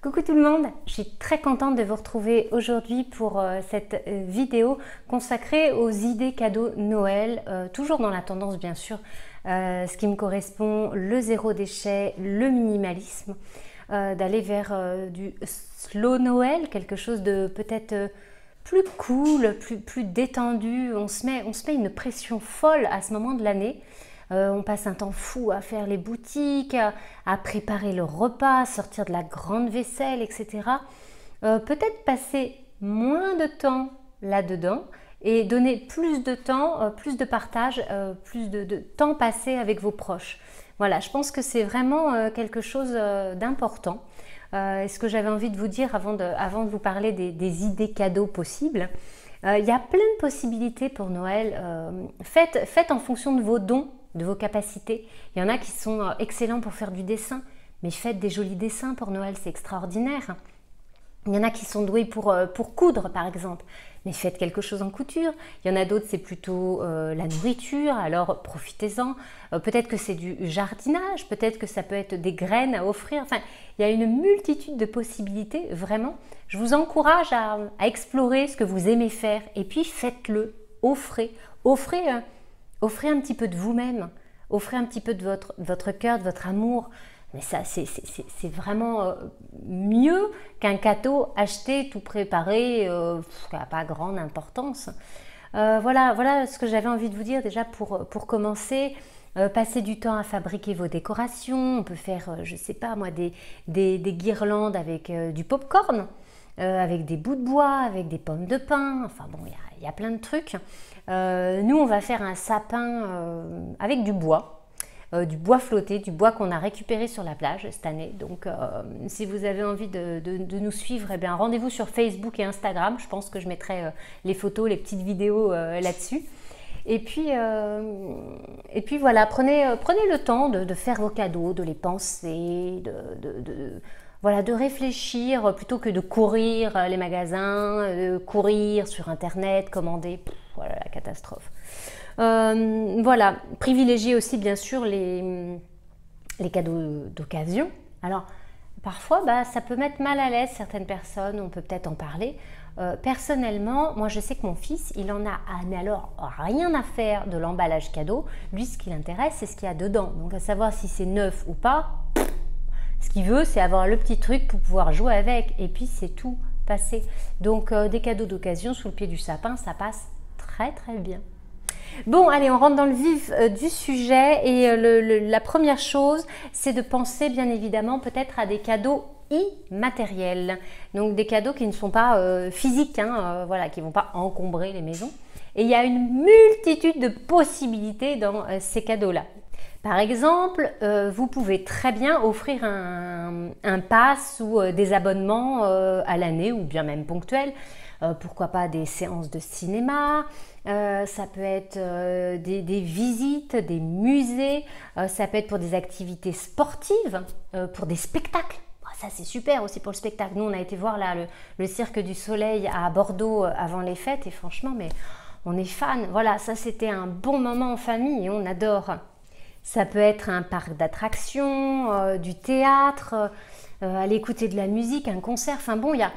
Coucou tout le monde, je suis très contente de vous retrouver aujourd'hui pour cette vidéo consacrée aux idées cadeaux Noël, toujours dans la tendance bien sûr, ce qui me correspond, le zéro déchet, le minimalisme, d'aller vers du slow Noël, quelque chose de peut-être plus cool, plus détendu. On se met une pression folle à ce moment de l'année. On passe un temps fou à faire les boutiques, à préparer le repas, à sortir de la grande vaisselle, etc. Peut-être passer moins de temps là-dedans et donner plus de temps, plus de partage, plus de temps passé avec vos proches. Voilà, je pense que c'est vraiment quelque chose d'important. Et ce que j'avais envie de vous dire avant de vous parler des idées cadeaux possibles, il y a plein de possibilités pour Noël. Faites en fonction de vos dons, de vos capacités. Il y en a qui sont excellents pour faire du dessin, mais faites des jolis dessins pour Noël, c'est extraordinaire. Il y en a qui sont doués pour coudre par exemple, mais faites quelque chose en couture. Il y en a d'autres, c'est plutôt la nourriture, alors profitez-en. Peut-être que c'est du jardinage, peut-être que ça peut être des graines à offrir. Enfin, il y a une multitude de possibilités, vraiment. Je vous encourage à explorer ce que vous aimez faire et puis faites-le, offrez un petit peu de vous-même, offrez un petit peu de votre cœur, de votre amour. Mais ça, c'est vraiment mieux qu'un cadeau acheté, tout préparé, qui n'a pas grande importance. Voilà ce que j'avais envie de vous dire déjà pour commencer. Passez du temps à fabriquer vos décorations. On peut faire, je ne sais pas moi, des guirlandes avec du pop-corn, avec des bouts de bois, avec des pommes de pin. Enfin bon, il y a plein de trucs. Nous, on va faire un sapin avec du bois flotté, du bois qu'on a récupéré sur la plage cette année. Donc, si vous avez envie de nous suivre, eh bien, rendez-vous sur Facebook et Instagram. Je pense que je mettrai les photos, les petites vidéos là-dessus. Et puis voilà, prenez le temps de faire vos cadeaux, de les penser, de réfléchir plutôt que de courir les magasins, de courir sur Internet, commander. Voilà la catastrophe. Voilà, privilégiez aussi bien sûr les cadeaux d'occasion. Alors parfois ça peut mettre mal à l'aise certaines personnes, on peut peut-être en parler. Personnellement, moi je sais que mon fils il en a mais alors rien à faire de l'emballage cadeau. Lui ce qui l'intéresse c'est ce qu'il y a dedans, donc à savoir si c'est neuf ou pas, ce qu'il veut c'est avoir le petit truc pour pouvoir jouer avec et puis c'est tout passé. Donc des cadeaux d'occasion sous le pied du sapin ça passe très très bien. Bon, allez, on rentre dans le vif du sujet et la première chose, c'est de penser bien évidemment peut-être à des cadeaux immatériels. Donc des cadeaux qui ne sont pas physiques, voilà, qui ne vont pas encombrer les maisons. Et il y a une multitude de possibilités dans ces cadeaux-là. Par exemple, vous pouvez très bien offrir un pass ou des abonnements à l'année ou bien même ponctuels. Pourquoi pas des séances de cinéma, ça peut être des visites, des musées, ça peut être pour des activités sportives, pour des spectacles. Ça c'est super aussi pour le spectacle. Nous on a été voir là le Cirque du Soleil à Bordeaux avant les fêtes et franchement mais on est fan. Voilà, ça c'était un bon moment en famille et on adore. Ça peut être un parc d'attractions, du théâtre, aller écouter de la musique, un concert. Enfin bon, il y a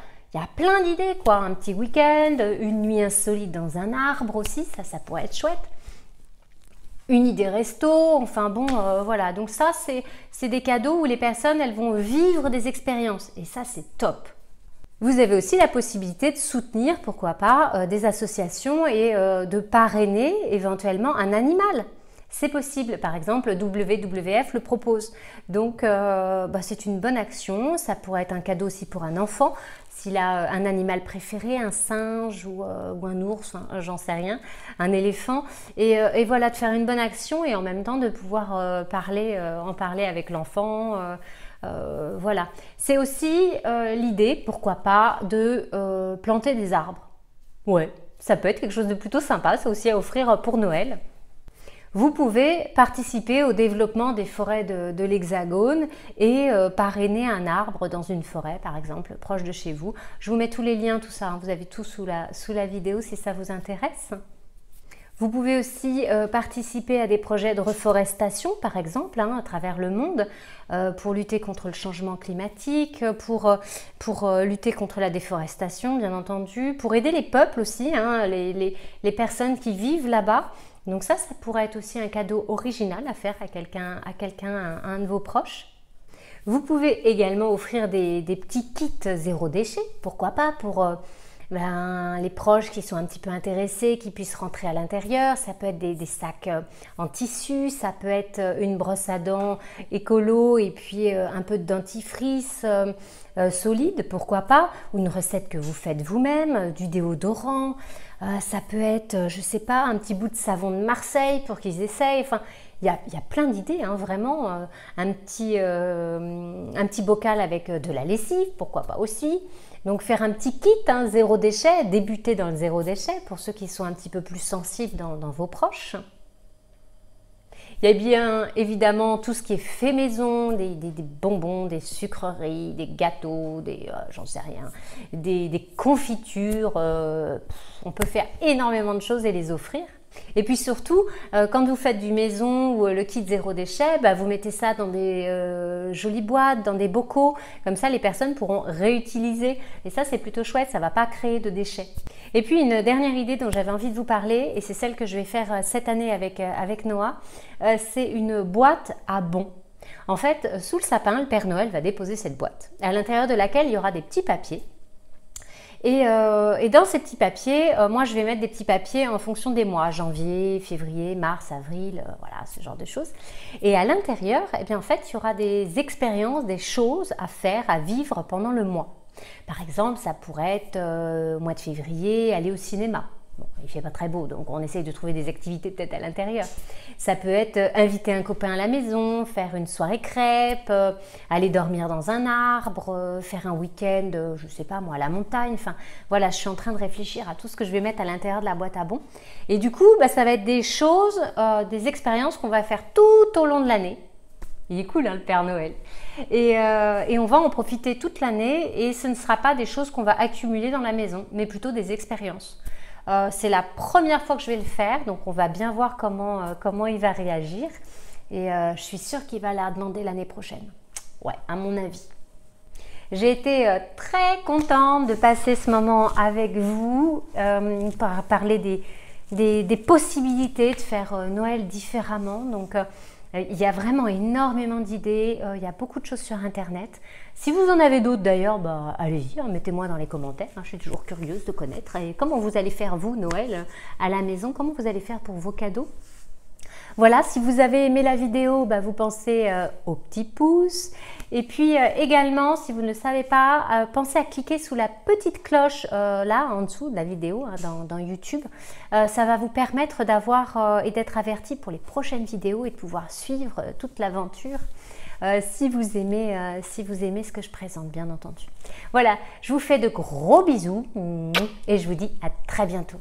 plein d'idées quoi. Un petit week-end, une nuit insolite dans un arbre aussi, ça pourrait être chouette. Une idée resto, enfin bon, voilà. Donc ça, c'est des cadeaux où les personnes, elles vont vivre des expériences. Et ça, c'est top. Vous avez aussi la possibilité de soutenir, pourquoi pas, des associations et de parrainer éventuellement un animal. C'est possible, par exemple WWF le propose. Donc c'est une bonne action, ça pourrait être un cadeau aussi pour un enfant, s'il a un animal préféré, un singe ou un ours, j'en sais rien, un éléphant. Et voilà, de faire une bonne action et en même temps de pouvoir en parler avec l'enfant. Voilà. C'est aussi l'idée, pourquoi pas, de planter des arbres. Ouais, ça peut être quelque chose de plutôt sympa, c'est aussi à offrir pour Noël. Vous pouvez participer au développement des forêts de l'Hexagone et parrainer un arbre dans une forêt, par exemple, proche de chez vous. Je vous mets tous les liens, tout ça, vous avez tout sous la vidéo si ça vous intéresse. Vous pouvez aussi participer à des projets de reforestation, par exemple, à travers le monde, pour lutter contre le changement climatique, pour lutter contre la déforestation, bien entendu, pour aider les peuples aussi, les personnes qui vivent là-bas. Donc ça pourrait être aussi un cadeau original à faire à quelqu'un, à un de vos proches. Vous pouvez également offrir des petits kits zéro déchet, pourquoi pas, pour les proches qui sont un petit peu intéressés, qui puissent rentrer à l'intérieur. Ça peut être des sacs en tissu, ça peut être une brosse à dents écolo et puis un peu de dentifrice solide, pourquoi pas, ou une recette que vous faites vous-même, du déodorant. Ça peut être, je sais pas, un petit bout de savon de Marseille pour qu'ils essayent. Enfin, il y a plein d'idées, vraiment. Un petit bocal avec de la lessive, pourquoi pas aussi. Donc faire un petit kit, zéro déchet, débuter dans le zéro déchet pour ceux qui sont un petit peu plus sensibles dans vos proches. Il y a bien évidemment tout ce qui est fait maison, des bonbons, des sucreries, des gâteaux, j'en sais rien, des confitures. On peut faire énormément de choses et les offrir. Et puis surtout, quand vous faites du maison ou le kit zéro déchet, vous mettez ça dans des jolies boîtes, dans des bocaux. Comme ça, les personnes pourront réutiliser. Et ça, c'est plutôt chouette, ça ne va pas créer de déchets. Et puis, une dernière idée dont j'avais envie de vous parler, et c'est celle que je vais faire cette année avec Noah, c'est une boîte à bons. En fait, sous le sapin, le Père Noël va déposer cette boîte, à l'intérieur de laquelle il y aura des petits papiers. Et dans ces petits papiers, moi je vais mettre des petits papiers en fonction des mois, janvier, février, mars, avril, voilà, ce genre de choses. Et à l'intérieur, en fait, il y aura des expériences, des choses à faire, à vivre pendant le mois. Par exemple, ça pourrait être au mois de février, aller au cinéma. Bon, il ne fait pas très beau, donc on essaye de trouver des activités peut-être à l'intérieur. Ça peut être inviter un copain à la maison, faire une soirée crêpe, aller dormir dans un arbre, faire un week-end, je ne sais pas moi, à la montagne. Enfin, voilà, je suis en train de réfléchir à tout ce que je vais mettre à l'intérieur de la boîte à bons. Et du coup, ça va être des choses, des expériences qu'on va faire tout au long de l'année. Il est cool, le Père Noël. Et on va en profiter toute l'année et ce ne sera pas des choses qu'on va accumuler dans la maison, mais plutôt des expériences. C'est la première fois que je vais le faire, donc on va bien voir comment il va réagir. Et je suis sûre qu'il va la demander l'année prochaine. Ouais, à mon avis. J'ai été très contente de passer ce moment avec vous, parler des possibilités de faire Noël différemment. Donc, il y a vraiment énormément d'idées, il y a beaucoup de choses sur Internet. Si vous en avez d'autres d'ailleurs, allez-y, mettez-moi dans les commentaires. Je suis toujours curieuse de connaître. Et comment vous allez faire vous, Noël, à la maison? Comment vous allez faire pour vos cadeaux? Voilà, si vous avez aimé la vidéo, vous pensez au petit pouce. Et puis également, si vous ne le savez pas, pensez à cliquer sous la petite cloche là en dessous de la vidéo dans YouTube. Ça va vous permettre d'avoir et d'être averti pour les prochaines vidéos et de pouvoir suivre toute l'aventure si vous aimez ce que je présente, bien entendu. Voilà, je vous fais de gros bisous et je vous dis à très bientôt.